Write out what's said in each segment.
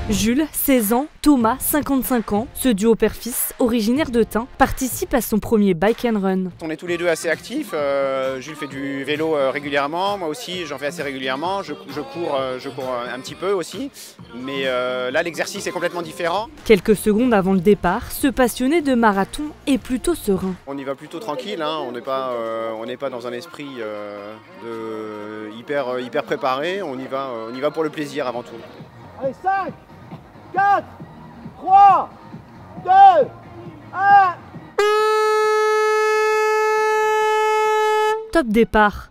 Jules, 16 ans, Thomas, 55 ans, ce duo père-fils, originaire de Tain, participe à son premier bike and run. On est tous les deux assez actifs. Jules fait du vélo régulièrement, moi aussi j'en fais assez régulièrement. Je cours un petit peu aussi, mais là l'exercice est complètement différent. Quelques secondes avant le départ, ce passionné de marathon est plutôt serein. On y va plutôt tranquille, hein. On n'est pas dans un esprit hyper préparé, on y va pour le plaisir avant tout. Allez, 5, 4, 3, 2, 1. Top départ.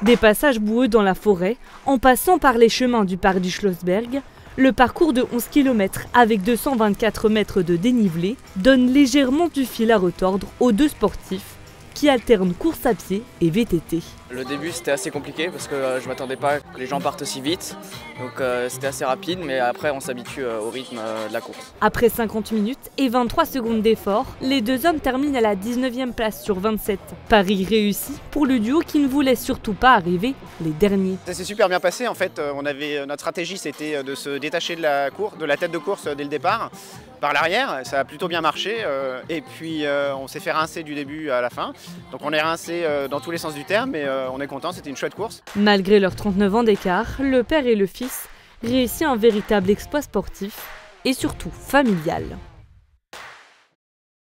Des passages boueux dans la forêt, en passant par les chemins du parc du Schlossberg, le parcours de 11 km avec 224 mètres de dénivelé donne légèrement du fil à retordre aux deux sportifs qui alternent course à pied et VTT. Le début c'était assez compliqué parce que je ne m'attendais pas que les gens partent aussi vite, donc c'était assez rapide, mais après on s'habitue au rythme de la course. Après 50 minutes et 23 secondes d'effort, les deux hommes terminent à la 19e place sur 27. Pari réussi pour le duo qui ne voulait surtout pas arriver les derniers. Ça s'est super bien passé en fait, notre stratégie c'était de se détacher de la tête de course dès le départ, par l'arrière, ça a plutôt bien marché, et puis on s'est fait rincer du début à la fin. Donc on est rincé dans tous les sens du terme, mais on est content, c'était une chouette course. Malgré leurs 39 ans d'écart, le père et le fils réussissent un véritable exploit sportif et surtout familial.